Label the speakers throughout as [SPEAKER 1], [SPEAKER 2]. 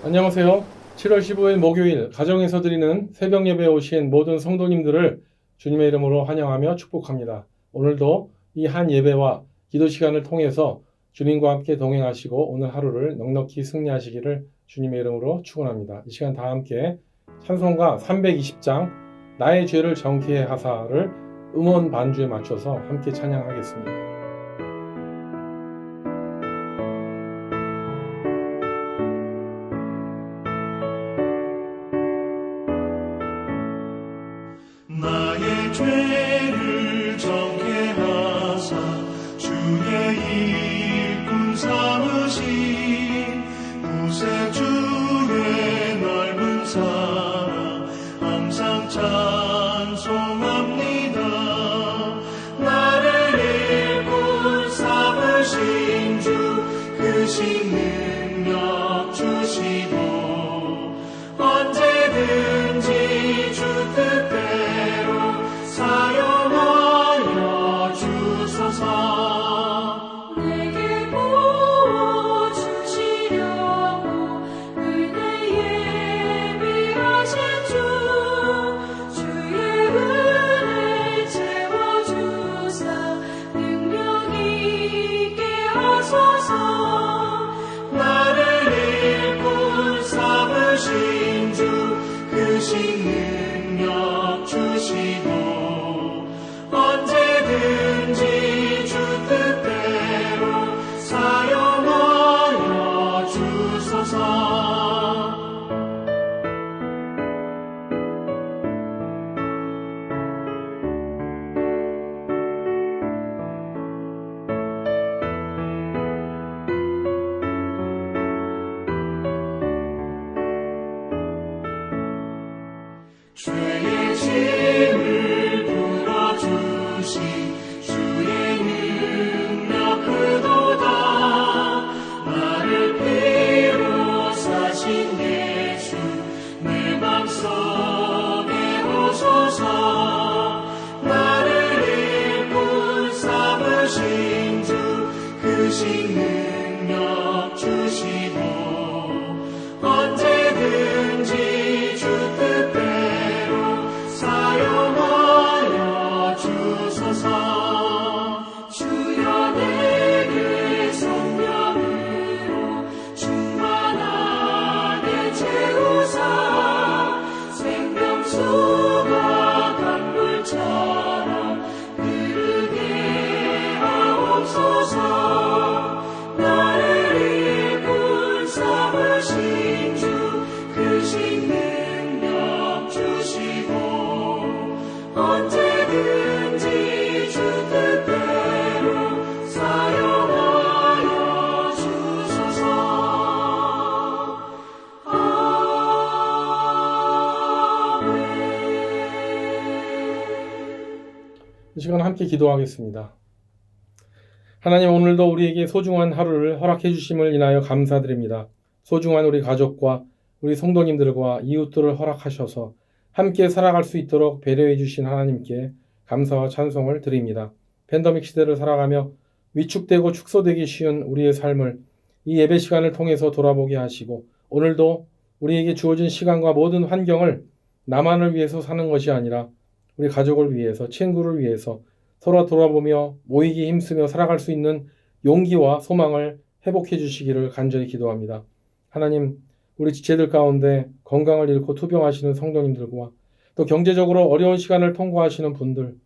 [SPEAKER 1] 안녕하세요. 7월 15일 목요일 가정에서 드리는 새벽 예배에 오신 모든 성도님들을 주님의 이름으로 환영하며 축복합니다. 오늘도 이 한 예배와 기도 시간을 통해서 주님과 함께 동행하시고 오늘 하루를 넉넉히 승리하시기를 주님의 이름으로 축원합니다. 이 시간 다 함께 찬송가 320장 나의 죄를 정케 하사를 음원 반주에 맞춰서 함께 찬양하겠습니다.
[SPEAKER 2] 나의 죄를 정케 하사 주의 일꾼 삼으신 구세주의 넓은 사랑 항상 찬송합니다. 나를 일꾼 삼으신 주 크신 능력 주시고 언제든지 주 뜻대로 사용하여 주소서.
[SPEAKER 3] 내게 부어주시려고 은혜에 예비하신 주 주의 은혜 채워주사 능력 있게 하소서.
[SPEAKER 2] 나를 일꾼 삼으신 주 크신 능력 주시고 언제든지 주 뜻대로 사용하여 주소서. 죄의 짐을 풀어주신 주의 능력 크도다. 나를 피로 사신 예수 내 맘속에 오소서. 나를 일꾼 삼으신 주 크신 능력 주시고 언제든지 주 뜻대로 사용하여 주소서.
[SPEAKER 3] 주여 내게 성령으로 충만하게 채우사 생명수가 강물처럼 흐르게 하옵소서. 나를 일꾼 삼으신 주 크신 능력 주시고 언제든지 주 뜻대로 사용하여 주소서.
[SPEAKER 1] 이 시간 함께 기도하겠습니다. 하나님, 오늘도 우리에게 소중한 하루를 허락해 주심을 인하여 감사드립니다. 소중한 우리 가족과 우리 성도님들과 이웃들을 허락하셔서 함께 살아갈 수 있도록 배려해 주신 하나님께 감사와 찬송을 드립니다. 팬데믹 시대를 살아가며 위축되고 축소되기 쉬운 우리의 삶을 이 예배 시간을 통해서 돌아보게 하시고 오늘도 우리에게 주어진 시간과 모든 환경을 나만을 위해서 사는 것이 아니라 우리 가족을 위해서, 친구를 위해서 서로 돌아보며 모이기 힘쓰며 살아갈 수 있는 용기와 소망을 회복해 주시기를 간절히 기도합니다. 하나님, 우리 지체들 가운데 건강을 잃고 투병하시는 성도님들과 또 경제적으로 어려운 시간을 통과하시는 분들,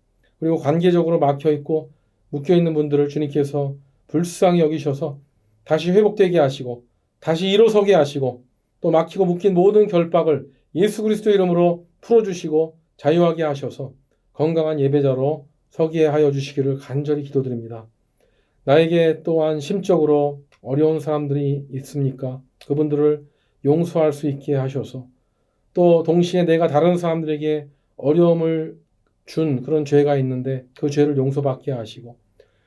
[SPEAKER 1] 그리고 관계적으로 막혀있고 묶여있는 분들을 주님께서 불쌍히 여기셔서 다시 회복되게 하시고 다시 일어서게 하시고 또 막히고 묶인 모든 결박을 예수 그리스도의 이름으로 풀어주시고 자유하게 하셔서 건강한 예배자로 서게 하여 주시기를 간절히 기도드립니다. 나에게 또한 심적으로 어려운 사람들이 있습니까? 그분들을 용서할 수 있게 하셔서 또 동시에 내가 다른 사람들에게 어려움을 준 그런 죄가 있는데 그 죄를 용서받게 하시고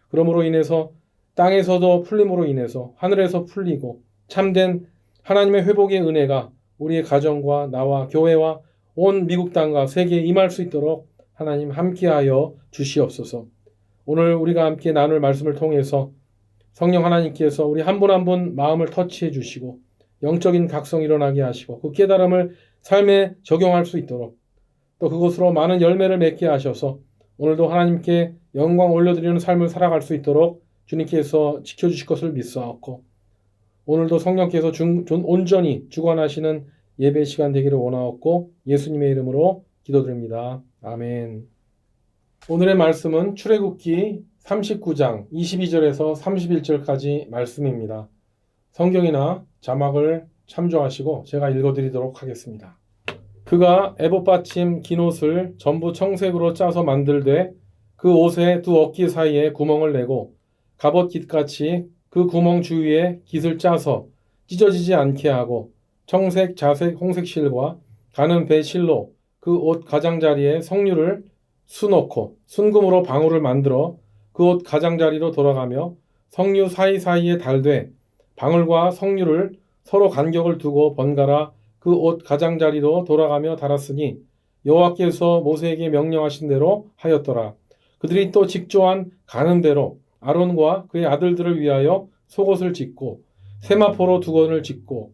[SPEAKER 1] 그러므로 인해서 땅에서도 풀림으로 인해서 하늘에서 풀리고 참된 하나님의 회복의 은혜가 우리의 가정과 나와 교회와 온 미국 땅과 세계에 임할 수 있도록 하나님 함께하여 주시옵소서. 오늘 우리가 함께 나눌 말씀을 통해서 성령 하나님께서 우리 한 분 한 분 마음을 터치해 주시고 영적인 각성이 일어나게 하시고 그 깨달음을 삶에 적용할 수 있도록 또 그것으로 많은 열매를 맺게 하셔서 오늘도 하나님께 영광 올려드리는 삶을 살아갈 수 있도록 주님께서 지켜주실 것을 믿사옵고 오늘도 성령께서 온전히 주관하시는 예배 시간 되기를 원하옵고 예수님의 이름으로 기도드립니다. 아멘. 오늘의 말씀은 출애굽기 39장 22절에서 31절까지 말씀입니다. 성경이나 자막을 참조하시고 제가 읽어드리도록 하겠습니다. 그가 에봇 받침 긴 옷을 전부 청색으로 짜서 만들되 그 옷의 두 어깨 사이에 구멍을 내고 갑옷 깃같이 그 구멍 주위에 깃을 짜서 찢어지지 않게 하고 청색, 자색, 홍색 실과 가는 배 실로 그 옷 가장자리에 성류를 수놓고 순금으로 방울을 만들어 그 옷 가장자리로 돌아가며 성류 사이사이에 달되 방울과 성류를 서로 간격을 두고 번갈아 그 옷 가장자리로 돌아가며 달았으니 여호와께서 모세에게 명령하신 대로 하였더라. 그들이 또 직조한 가는 대로 아론과 그의 아들들을 위하여 속옷을 짓고 세마포로 두건을 짓고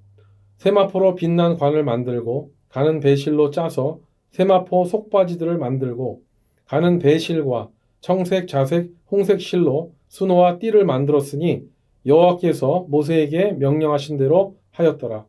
[SPEAKER 1] 세마포로 빛난 관을 만들고 가는 배실로 짜서 세마포 속바지들을 만들고 가는 배실과 청색, 자색, 홍색 실로 수노와 띠를 만들었으니 여호와께서 모세에게 명령하신 대로 하였더라.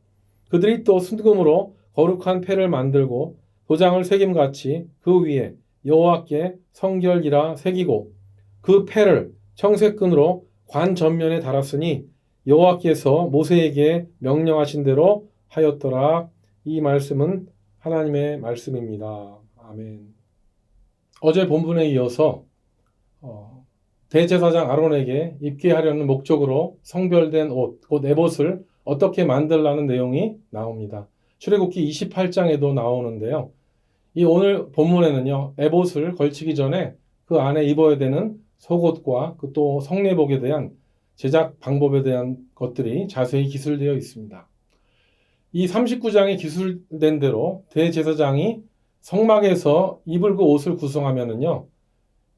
[SPEAKER 1] 그들이 또 순금으로 거룩한 패를 만들고 도장을 새김같이 그 위에 여호와께 성결이라 새기고 그 패를 청색끈으로 관 전면에 달았으니 여호와께서 모세에게 명령하신 대로 하였더라. 이 말씀은 하나님의 말씀입니다. 아멘. 어제 본문에 이어서 대제사장 아론에게 입게 하려는 목적으로 성별된 옷, 곧 에봇을 어떻게 만들라는 내용이 나옵니다. 출애굽기 28장에도 나오는데요. 이 오늘 본문에는요, 에봇을 걸치기 전에 그 안에 입어야 되는 속옷과 그 또 성례복에 대한 제작 방법에 대한 것들이 자세히 기술되어 있습니다. 이 39장에 기술된 대로 대제사장이 성막에서 입을 그 옷을 구성하면은요,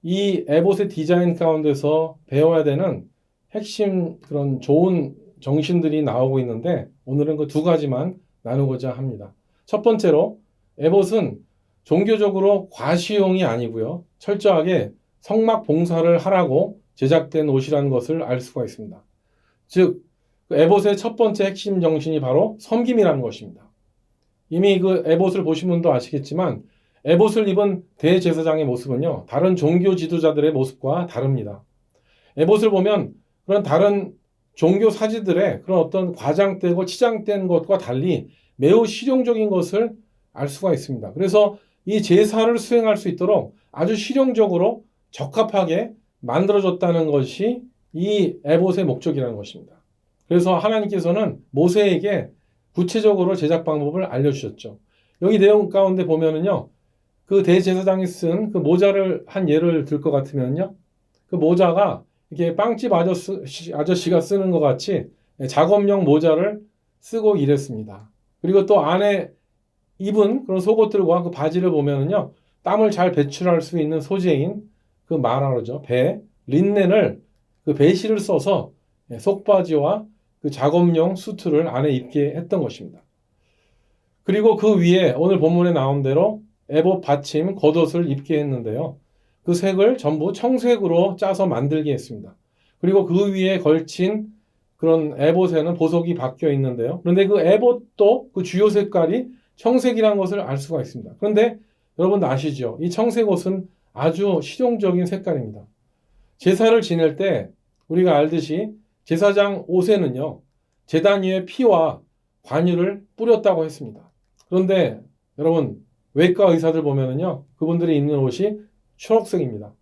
[SPEAKER 1] 이 에봇의 디자인 가운데서 배워야 되는 핵심 그런 좋은 정신들이 나오고 있는데 오늘은 그 두 가지만 나누고자 합니다. 첫 번째로 에봇은 종교적으로 과시용이 아니고요. 철저하게 성막 봉사를 하라고 제작된 옷이라는 것을 알 수가 있습니다. 즉, 에봇의 첫 번째 핵심 정신이 바로 섬김이라는 것입니다. 이미 그 에봇을 보신 분도 아시겠지만 에봇을 입은 대제사장의 모습은요, 다른 종교 지도자들의 모습과 다릅니다. 에봇을 보면 그런 다른 종교 사지들의 그런 어떤 과장되고 치장된 것과 달리 매우 실용적인 것을 알 수가 있습니다. 그래서 이 제사를 수행할 수 있도록 아주 실용적으로 적합하게 만들어졌다는 것이 이 에봇의 목적이라는 것입니다. 그래서 하나님께서는 모세에게 구체적으로 제작 방법을 알려주셨죠. 여기 내용 가운데 보면은요, 그 대제사장이 쓴 그 모자를 한 예를 들 것 같으면요, 그 모자가 이렇게 빵집 아저씨가 쓰는 것 같이 작업용 모자를 쓰고 일했습니다. 그리고 또 안에 입은 그런 속옷들과 그 바지를 보면은요, 땀을 잘 배출할 수 있는 소재인 그 마라로죠. 배, 린넨을 그 배실을 써서 속바지와 그 작업용 수트를 안에 입게 했던 것입니다. 그리고 그 위에 오늘 본문에 나온 대로 에봇 받침 겉옷을 입게 했는데요. 그 색을 전부 청색으로 짜서 만들게 했습니다. 그리고 그 위에 걸친 그런 에봇에는 보석이 박혀 있는데요. 그런데 그 에봇도 그 주요 색깔이 청색이라는 것을 알 수가 있습니다. 그런데 여러분 아시죠? 이 청색 옷은 아주 실용적인 색깔입니다. 제사를 지낼 때 우리가 알듯이 제사장 옷에는요, 제단 위에 피와 관유를 뿌렸다고 했습니다. 그런데 여러분 외과 의사들 보면은요, 그분들이 입는 옷이 초록색입니다.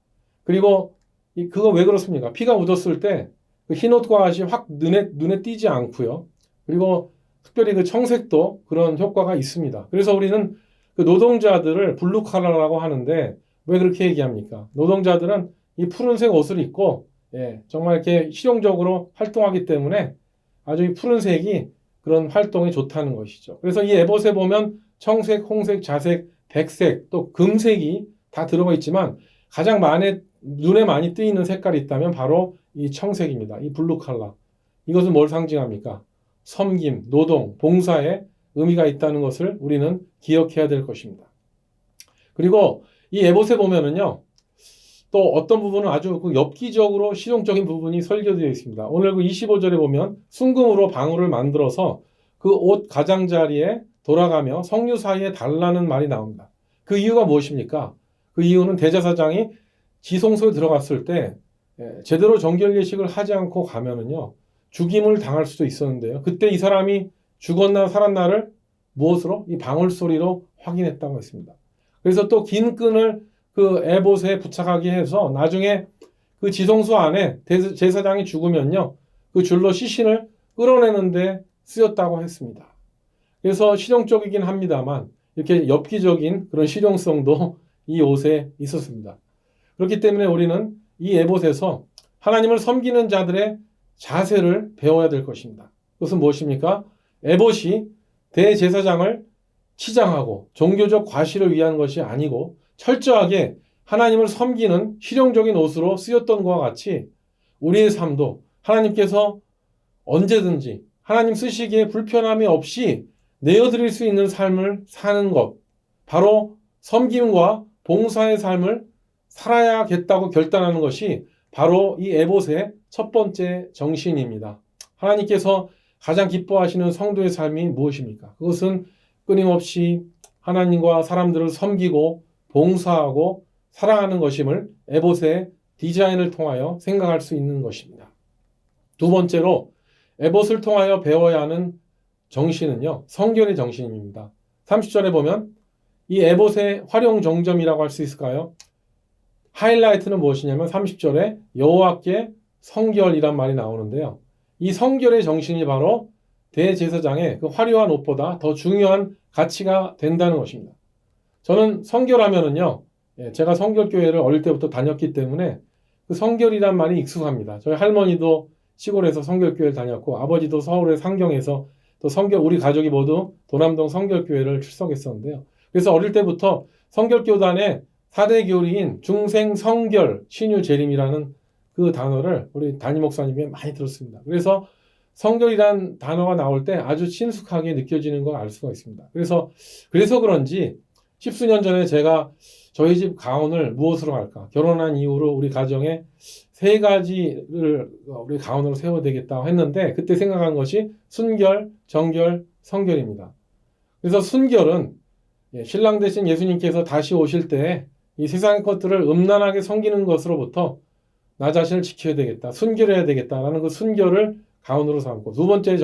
[SPEAKER 1] 그리고 그거 왜 그렇습니까? 피가 묻었을 때 그 흰옷과 같이 확 눈에 띄지 않고요. 그리고 특별히 그 청색도 그런 효과가 있습니다. 그래서 우리는 그 노동자들을 블루칼라라고 하는데 왜 그렇게 얘기합니까? 노동자들은 이 푸른색 옷을 입고 정말 이렇게 실용적으로 활동하기 때문에 아주 이 푸른색이 그런 활동에 좋다는 것이죠. 그래서 이 에봇에 보면 청색, 홍색, 자색, 백색, 또 금색이 다 들어가 있지만 가장 눈에 많이 띄는 색깔이 있다면 바로 이 청색입니다. 이 블루 컬러. 이것은 뭘 상징합니까? 섬김, 노동, 봉사에 의미가 있다는 것을 우리는 기억해야 될 것입니다. 그리고 이 에봇에 보면은요, 또 어떤 부분은 아주 그 엽기적으로 실용적인 부분이 설계되어 있습니다. 오늘 그 25절에 보면 순금으로 방울을 만들어서 그 옷 가장자리에 돌아가며 성류 사이에 달라는 말이 나옵니다. 그 이유가 무엇입니까? 그 이유는 대제사장이 지성소에 들어갔을 때 제대로 정결 예식을 하지 않고 가면은요, 죽임을 당할 수도 있었는데요. 그때 이 사람이 죽었나 살았나를 무엇으로? 이 방울 소리로 확인했다고 했습니다. 그래서 또 긴 끈을 그 에봇에 부착하게 해서 나중에 그 지성소 안에 제사장이 죽으면요, 그 줄로 시신을 끌어내는데 쓰였다고 했습니다. 그래서 실용적이긴 합니다만 이렇게 엽기적인 그런 실용성도 이 옷에 있었습니다. 그렇기 때문에 우리는 이 에봇에서 하나님을 섬기는 자들의 자세를 배워야 될 것입니다. 그것은 무엇입니까? 에봇이 대제사장을 치장하고 종교적 과시를 위한 것이 아니고 철저하게 하나님을 섬기는 실용적인 옷으로 쓰였던 것과 같이 우리의 삶도 하나님께서 언제든지 하나님 쓰시기에 불편함이 없이 내어드릴 수 있는 삶을 사는 것, 바로 섬김과 봉사의 삶을 살아야겠다고 결단하는 것이 바로 이 에봇의 첫 번째 정신입니다. 하나님께서 가장 기뻐하시는 성도의 삶이 무엇입니까? 그것은 끊임없이 하나님과 사람들을 섬기고 봉사하고 사랑하는 것임을 에봇의 디자인을 통하여 생각할 수 있는 것입니다. 두 번째로 에봇을 통하여 배워야 하는 정신은요, 성결의 정신입니다. 30절에 보면 이 에봇의 활용 정점이라고 할 수 있을까요? 하이라이트는 무엇이냐면 30절에 여호와께 성결이란 말이 나오는데요. 이 성결의 정신이 바로 대제사장의 그 화려한 옷보다 더 중요한 가치가 된다는 것입니다. 저는 성결하면은요, 제가 성결교회를 어릴 때부터 다녔기 때문에 그 성결이란 말이 익숙합니다. 저희 할머니도 시골에서 성결교회를 다녔고 아버지도 서울의 상경에서 또 우리 가족이 모두 도남동 성결교회를 출석했었는데요. 그래서 어릴 때부터 성결교단의 4대 교리인 중생성결 신유재림이라는 그 단어를 우리 담임 목사님이 많이 들었습니다. 그래서 성결이란 단어가 나올 때 아주 친숙하게 느껴지는 걸 알 수가 있습니다. 그래서 그런지 십수년 전에 제가 저희 집 가훈을 무엇으로 할까? 결혼한 이후로 우리 가정에 3가지를 우리 가훈으로 세워야 되겠다고 했는데 그때 생각한 것이 순결, 정결, 성결입니다. 그래서 순결은 신랑 되신 예수님께서 다시 오실 때 이 세상의 것들을 음란하게 섬기는 것으로부터 나 자신을 지켜야 되겠다, 순결해야 되겠다라는 그 순결을 가훈으로 삼고, 두 번째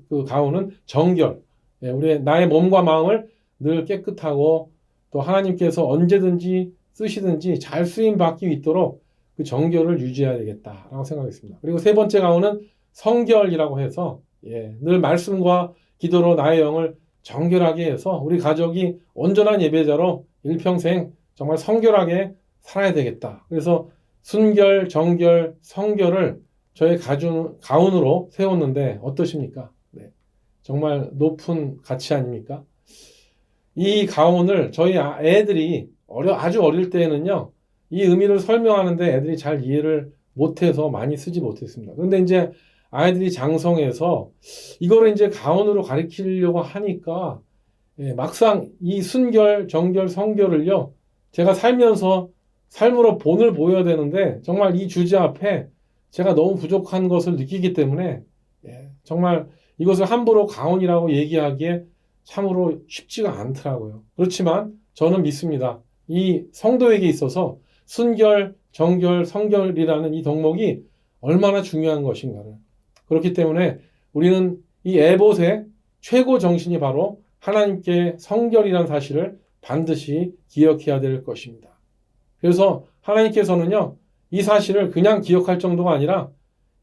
[SPEAKER 1] 그 가훈은 정결. 우리 나의 몸과 마음을 늘 깨끗하고 또 하나님께서 언제든지 쓰시든지 잘 쓰임 받기 있도록 그 정결을 유지해야 되겠다라고 생각했습니다. 그리고 세 번째 가훈은 성결이라고 해서 늘 말씀과 기도로 나의 영을 정결하게 해서 우리 가족이 온전한 예배자로 일평생 정말 성결하게 살아야 되겠다. 그래서 순결, 정결, 성결을 저의 가훈으로 세웠는데 어떠십니까? 정말 높은 가치 아닙니까? 이 가훈을 저희 애들이 아주 어릴 때에는요, 이 의미를 설명하는데 애들이 잘 이해를 못해서 많이 쓰지 못했습니다. 그런데 이제 아이들이 장성해서 이거를 이제 가훈으로 가르치려고 하니까 막상 이 순결, 정결, 성결을요, 제가 살면서 삶으로 본을 보여야 되는데 정말 이 주제 앞에 제가 너무 부족한 것을 느끼기 때문에 정말 이것을 함부로 가훈이라고 얘기하기에 참으로 쉽지가 않더라고요. 그렇지만 저는 믿습니다. 이 성도에게 있어서 순결, 정결, 성결이라는 이 덕목이 얼마나 중요한 것인가를. 그렇기 때문에 우리는 이 에봇의 최고 정신이 바로 하나님께 성결이라는 사실을 반드시 기억해야 될 것입니다. 그래서 하나님께서는요, 이 사실을 그냥 기억할 정도가 아니라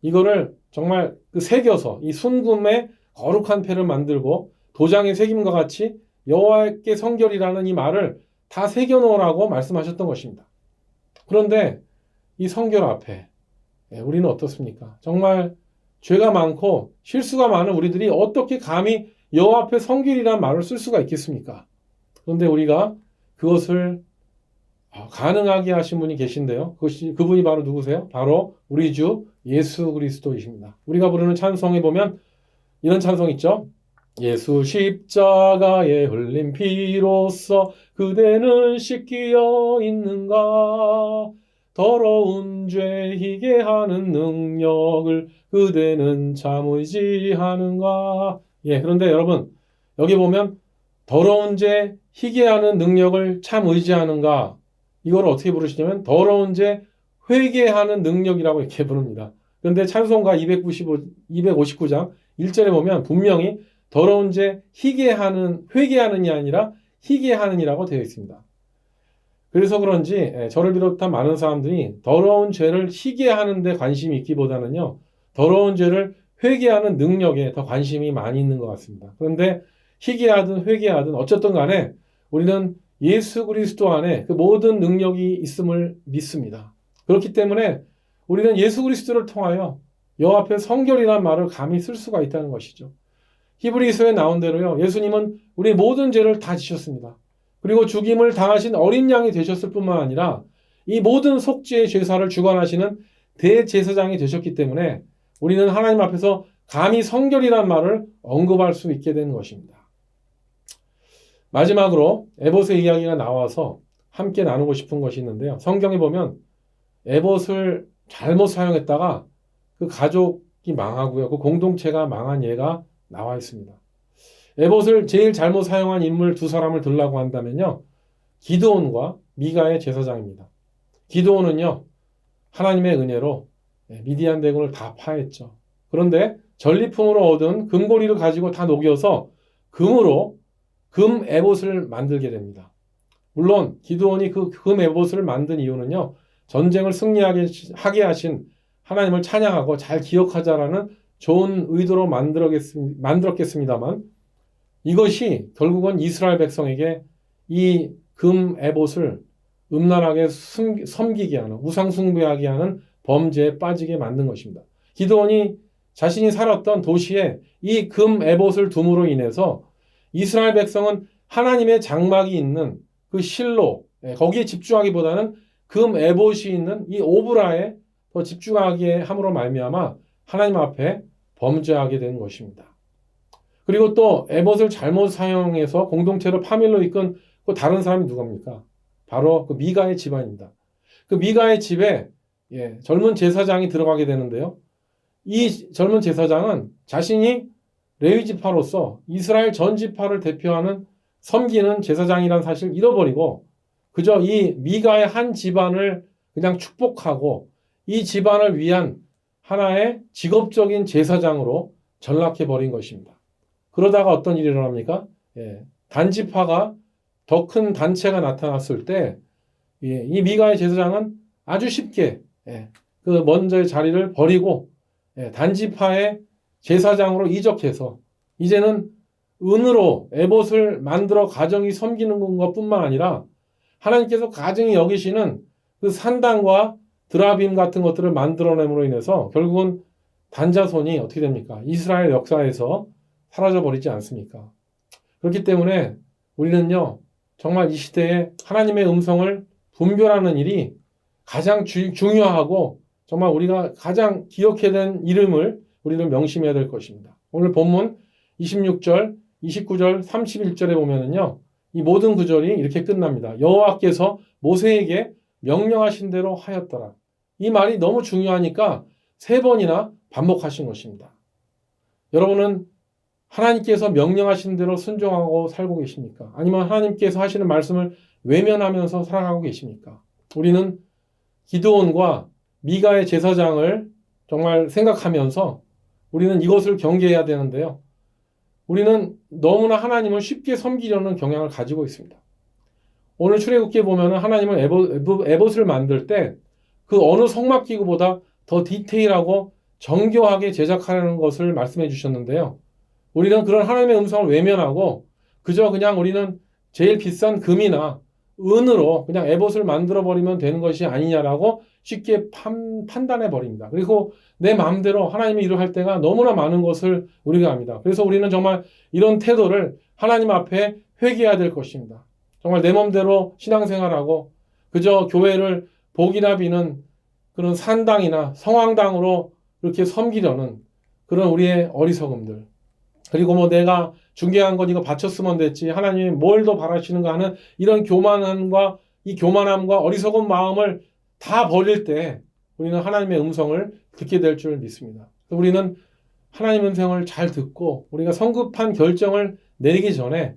[SPEAKER 1] 이거를 정말 새겨서 이 순금의 거룩한 패를 만들고 도장에 새김과 같이 여호와께 성결이라는 이 말을 다 새겨놓으라고 말씀하셨던 것입니다. 그런데 이 성결 앞에 우리는 어떻습니까? 정말 죄가 많고 실수가 많은 우리들이 어떻게 감히 여호와 앞에 성결이라는 말을 쓸 수가 있겠습니까? 그런데 우리가 그것을 가능하게 하신 분이 계신데요. 그분이 바로 누구세요? 바로 우리 주 예수 그리스도이십니다. 우리가 부르는 찬송에 보면 이런 찬송 있죠? 예수 십자가에 흘린 피로써 그대는 씻기어 있는가? 더러운 죄 희게 하는 능력을 그대는 참 의지하는가? 예, 그런데 여러분, 여기 보면 더러운 죄 희게 하는 능력을 참 의지하는가? 이걸 어떻게 부르시냐면 더러운 죄 회개하는 능력이라고 이렇게 부릅니다. 그런데 찬송가 259장 1절에 보면 분명히 더러운 죄 회개하는이 아니라 희게하는이라고 되어 있습니다. 그래서 그런지 저를 비롯한 많은 사람들이 더러운 죄를 희게하는 데 관심이 있기보다는요. 더러운 죄를 회개하는 능력에 더 관심이 많이 있는 것 같습니다. 그런데 희게하든 회개하든 어쨌든 간에 우리는 예수 그리스도 안에 그 모든 능력이 있음을 믿습니다. 그렇기 때문에 우리는 예수 그리스도를 통하여 여호와 앞에 성결이라는 말을 감히 쓸 수가 있다는 것이죠. 히브리서에 나온 대로요. 예수님은 우리 모든 죄를 다 지셨습니다. 그리고 죽임을 당하신 어린 양이 되셨을 뿐만 아니라 이 모든 속죄의 죄사를 주관하시는 대제사장이 되셨기 때문에 우리는 하나님 앞에서 감히 성결이라는 말을 언급할 수 있게 되는 것입니다. 마지막으로 에봇의 이야기가 나와서 함께 나누고 싶은 것이 있는데요. 성경에 보면 에봇을 잘못 사용했다가 그 가족이 망하고요. 그 공동체가 망한 예가 나와 있습니다. 에봇을 제일 잘못 사용한 인물 두 사람을 들라고 한다면요. 기드온과 미가의 제사장입니다. 기드온은요. 하나님의 은혜로 미디안 대군을 다 파했죠. 그런데 전리품으로 얻은 금고리를 가지고 다 녹여서 금으로 금 에봇을 만들게 됩니다. 물론 기드온이 그 금 에봇을 만든 이유는요. 전쟁을 승리하게 하신 하나님을 찬양하고 잘 기억하자라는 좋은 의도로 만들었겠습니다만 이것이 결국은 이스라엘 백성에게 이 금 에봇을 음란하게 섬기게 하는 우상숭배하게 하는 범죄에 빠지게 만든 것입니다. 기드온이 자신이 살았던 도시에 이 금 에봇을 둠으로 인해서 이스라엘 백성은 하나님의 장막이 있는 그 실로 거기에 집중하기보다는 금 에봇이 있는 이 오브라에 더 집중하게 함으로 말미암아 하나님 앞에 범죄하게 된 것입니다. 그리고 또 에봇을 잘못 사용해서 공동체를 파멸로 이끈 그 다른 사람이 누굽니까? 바로 그 미가의 집안입니다. 그 미가의 집에 젊은 제사장이 들어가게 되는데요. 이 젊은 제사장은 자신이 레위 지파로서 이스라엘 전 지파를 대표하는 섬기는 제사장이라는 사실을 잃어버리고 그저 이 미가의 한 집안을 그냥 축복하고 이 집안을 위한 하나의 직업적인 제사장으로 전락해버린 것입니다. 그러다가 어떤 일이 일어납니까? 단지파가 더 큰 단체가 나타났을 때 이 미가의 제사장은 아주 쉽게 그 먼저의 자리를 버리고 단지파의 제사장으로 이적해서 이제는 은으로 에봇을 만들어 가정이 섬기는 것뿐만 아니라 하나님께서 가정이 여기시는 그 산당과 드라빔 같은 것들을 만들어냄으로 인해서 결국은 단자손이 어떻게 됩니까? 이스라엘 역사에서 사라져버리지 않습니까? 그렇기 때문에 우리는요, 정말 이 시대에 하나님의 음성을 분별하는 일이 가장 중요하고 정말 우리가 가장 기억해야 되는 이름을 우리는 명심해야 될 것입니다. 오늘 본문 26절, 29절, 31절에 보면은요, 이 모든 구절이 이렇게 끝납니다. 여호와께서 모세에게 명령하신 대로 하였더라. 이 말이 너무 중요하니까 3번이나 반복하신 것입니다. 여러분은 하나님께서 명령하신 대로 순종하고 살고 계십니까? 아니면 하나님께서 하시는 말씀을 외면하면서 살아가고 계십니까? 우리는 기드온과 미가의 제사장을 정말 생각하면서 우리는 이것을 경계해야 되는데요. 우리는 너무나 하나님을 쉽게 섬기려는 경향을 가지고 있습니다. 오늘 출애굽기에 보면 하나님은 에봇을 만들 때 그 어느 성막기구보다 더 디테일하고 정교하게 제작하려는 것을 말씀해 주셨는데요. 우리는 그런 하나님의 음성을 외면하고 그저 그냥 우리는 제일 비싼 금이나 은으로 그냥 에봇을 만들어 버리면 되는 것이 아니냐라고 쉽게 판단해 버립니다. 그리고 내 마음대로 하나님의 일을 할 때가 너무나 많은 것을 우리가 압니다. 그래서 우리는 정말 이런 태도를 하나님 앞에 회개해야 될 것입니다. 정말 내 마음대로 신앙생활하고 그저 교회를 복이나 비는 그런 산당이나 성황당으로 이렇게 섬기려는 그런 우리의 어리석음들, 그리고 뭐 내가 중요한 건 이거 바쳤으면 됐지. 하나님이 뭘 더 바라시는가 하는 이런 교만함과 이 교만함과 어리석은 마음을 다 버릴 때 우리는 하나님의 음성을 듣게 될 줄 믿습니다. 우리는 하나님의 음성을 잘 듣고 우리가 성급한 결정을 내리기 전에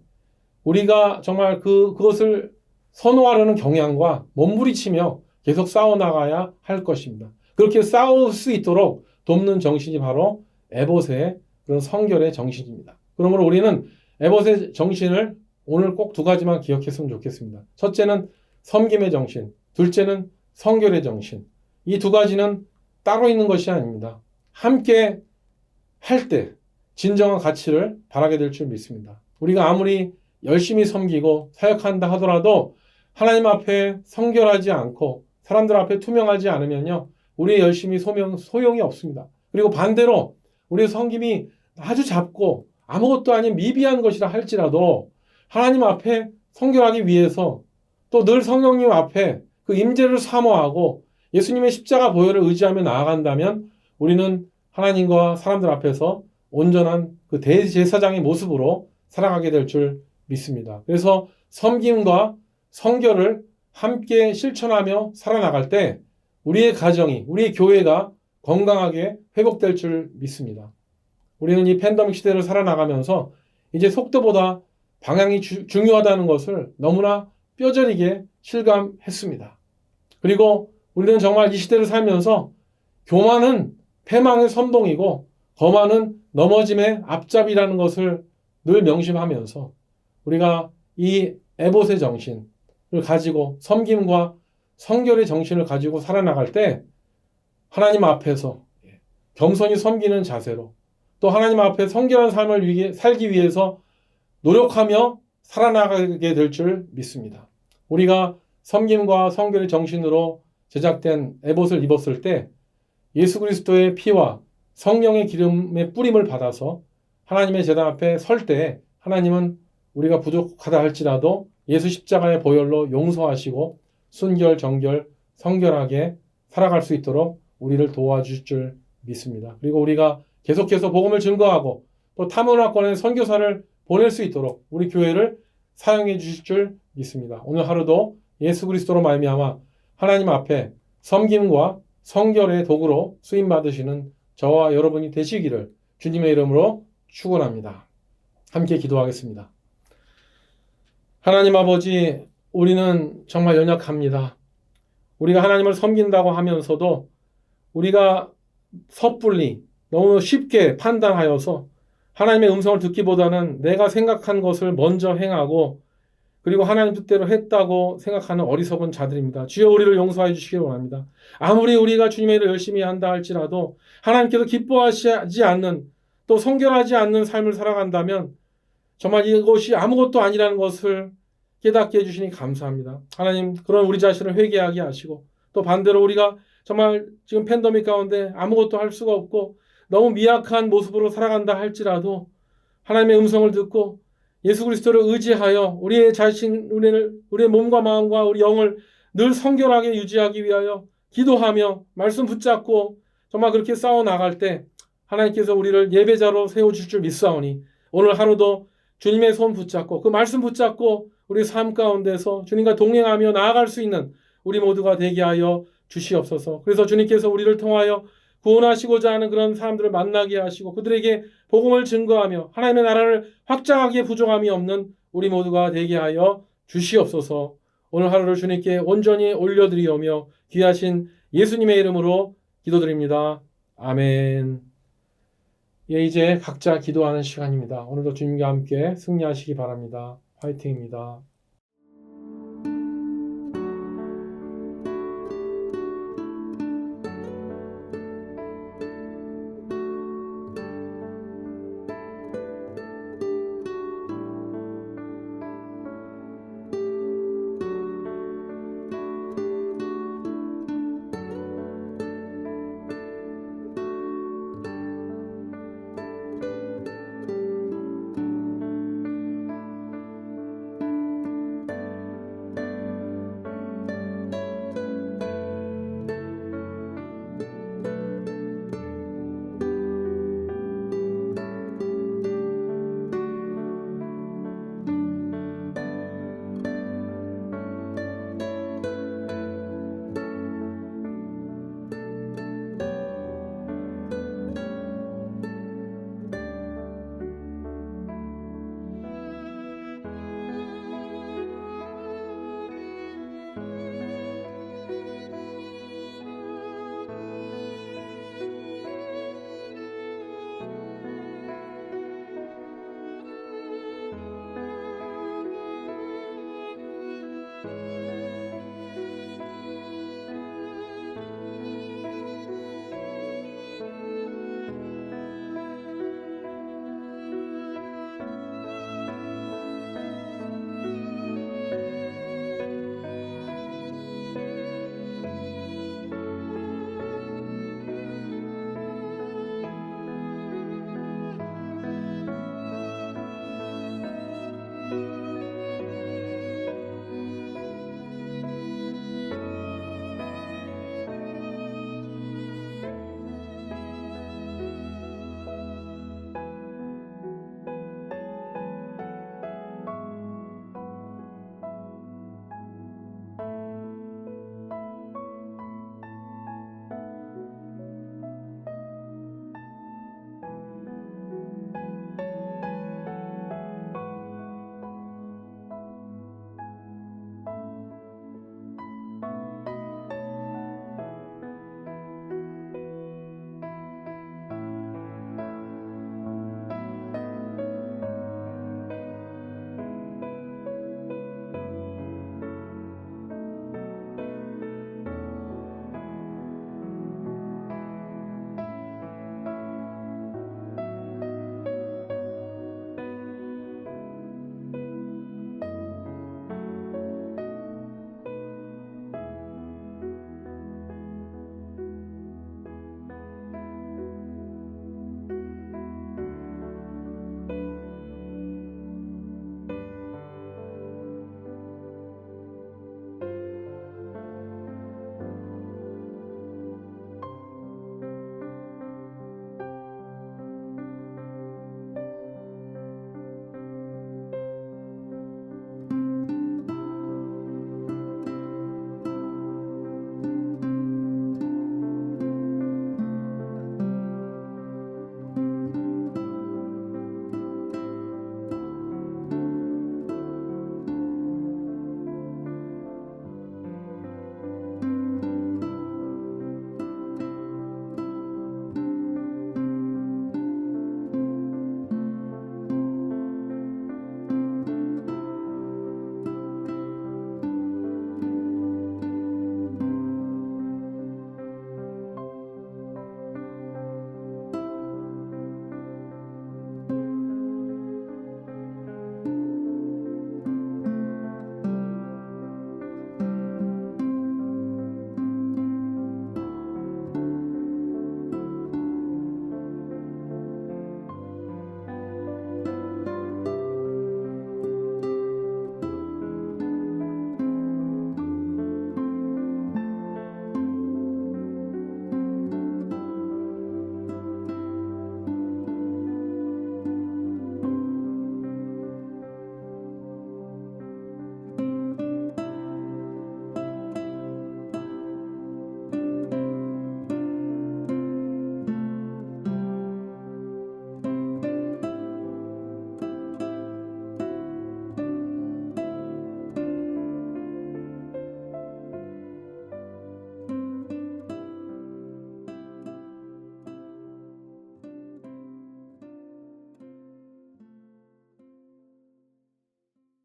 [SPEAKER 1] 우리가 정말 그것을 선호하려는 경향과 몸부리치며 계속 싸워나가야 할 것입니다. 그렇게 싸울 수 있도록 돕는 정신이 바로 에봇의 그런 성결의 정신입니다. 그러므로 우리는 에봇의 정신을 오늘 꼭 두 가지만 기억했으면 좋겠습니다. 첫째는 섬김의 정신, 둘째는 성결의 정신. 이 두 가지는 따로 있는 것이 아닙니다. 함께 할 때 진정한 가치를 바라게 될 줄 믿습니다. 우리가 아무리 열심히 섬기고 사역한다 하더라도 하나님 앞에 성결하지 않고 사람들 앞에 투명하지 않으면요, 우리의 열심이 소용이 없습니다. 그리고 반대로 우리의 섬김이 아주 작고 아무것도 아닌 미비한 것이라 할지라도 하나님 앞에 성결하기 위해서 또 늘 성령님 앞에 그 임재를 사모하고 예수님의 십자가 보혈을 의지하며 나아간다면 우리는 하나님과 사람들 앞에서 온전한 그 대제사장의 모습으로 살아가게 될 줄 믿습니다. 그래서 섬김과 성결을 함께 실천하며 살아나갈 때 우리의 가정이, 우리의 교회가 건강하게 회복될 줄 믿습니다. 우리는 이 팬데믹 시대를 살아나가면서 이제 속도보다 방향이 중요하다는 것을 너무나 뼈저리게 실감했습니다. 그리고 우리는 정말 이 시대를 살면서 교만은 패망의 선봉이고 거만은 넘어짐의 앞잡이라는 것을 늘 명심하면서 우리가 이 에봇의 정신을 가지고 섬김과 성결의 정신을 가지고 살아나갈 때 하나님 앞에서 겸손히 섬기는 자세로 또 하나님 앞에 성결한 삶을 살기 위해서 노력하며 살아나가게 될 줄 믿습니다. 우리가 섬김과 성결의 정신으로 제작된 에봇을 입었을 때 예수 그리스도의 피와 성령의 기름의 뿌림을 받아서 하나님의 제단 앞에 설 때 하나님은 우리가 부족하다 할지라도 예수 십자가의 보혈로 용서하시고 순결, 정결, 성결하게 살아갈 수 있도록 우리를 도와주실 줄 믿습니다. 그리고 우리가 계속해서 복음을 증거하고 또 타문화권의 선교사를 보낼 수 있도록 우리 교회를 사용해 주실 줄 믿습니다. 오늘 하루도 예수 그리스도로 말미암아 하나님 앞에 섬김과 성결의 도구로 쓰임 받으시는 저와 여러분이 되시기를 주님의 이름으로 축원합니다. 함께 기도하겠습니다. 하나님 아버지, 우리는 정말 연약합니다. 우리가 하나님을 섬긴다고 하면서도 우리가 섣불리 너무 쉽게 판단하여서 하나님의 음성을 듣기보다는 내가 생각한 것을 먼저 행하고 그리고 하나님 뜻대로 했다고 생각하는 어리석은 자들입니다. 주여 우리를 용서해 주시기 원합니다. 아무리 우리가 주님의 일을 열심히 한다 할지라도 하나님께서 기뻐하시지 않는 또 성결하지 않는 삶을 살아간다면 정말 이것이 아무것도 아니라는 것을 깨닫게 해주시니 감사합니다. 하나님, 그런 우리 자신을 회개하게 하시고 또 반대로 우리가 정말 지금 팬데믹 가운데 아무것도 할 수가 없고 너무 미약한 모습으로 살아간다 할지라도 하나님의 음성을 듣고 예수 그리스도를 의지하여 우리의 자신, 우리의 몸과 마음과 우리 영을 늘 성결하게 유지하기 위하여 기도하며 말씀 붙잡고 정말 그렇게 싸워 나갈 때 하나님께서 우리를 예배자로 세워줄 줄 믿사오니 오늘 하루도 주님의 손 붙잡고 그 말씀 붙잡고 우리 삶 가운데서 주님과 동행하며 나아갈 수 있는 우리 모두가 되게 하여 주시옵소서. 그래서 주님께서 우리를 통하여 구원하시고자 하는 그런 사람들을 만나게 하시고 그들에게 복음을 증거하며 하나님의 나라를 확장하기에 부족함이 없는 우리 모두가 되게 하여 주시옵소서. 오늘 하루를 주님께 온전히 올려드리오며 귀하신 예수님의 이름으로 기도드립니다. 아멘. 예, 이제 각자 기도하는 시간입니다. 오늘도 주님과 함께 승리하시기 바랍니다. 화이팅입니다.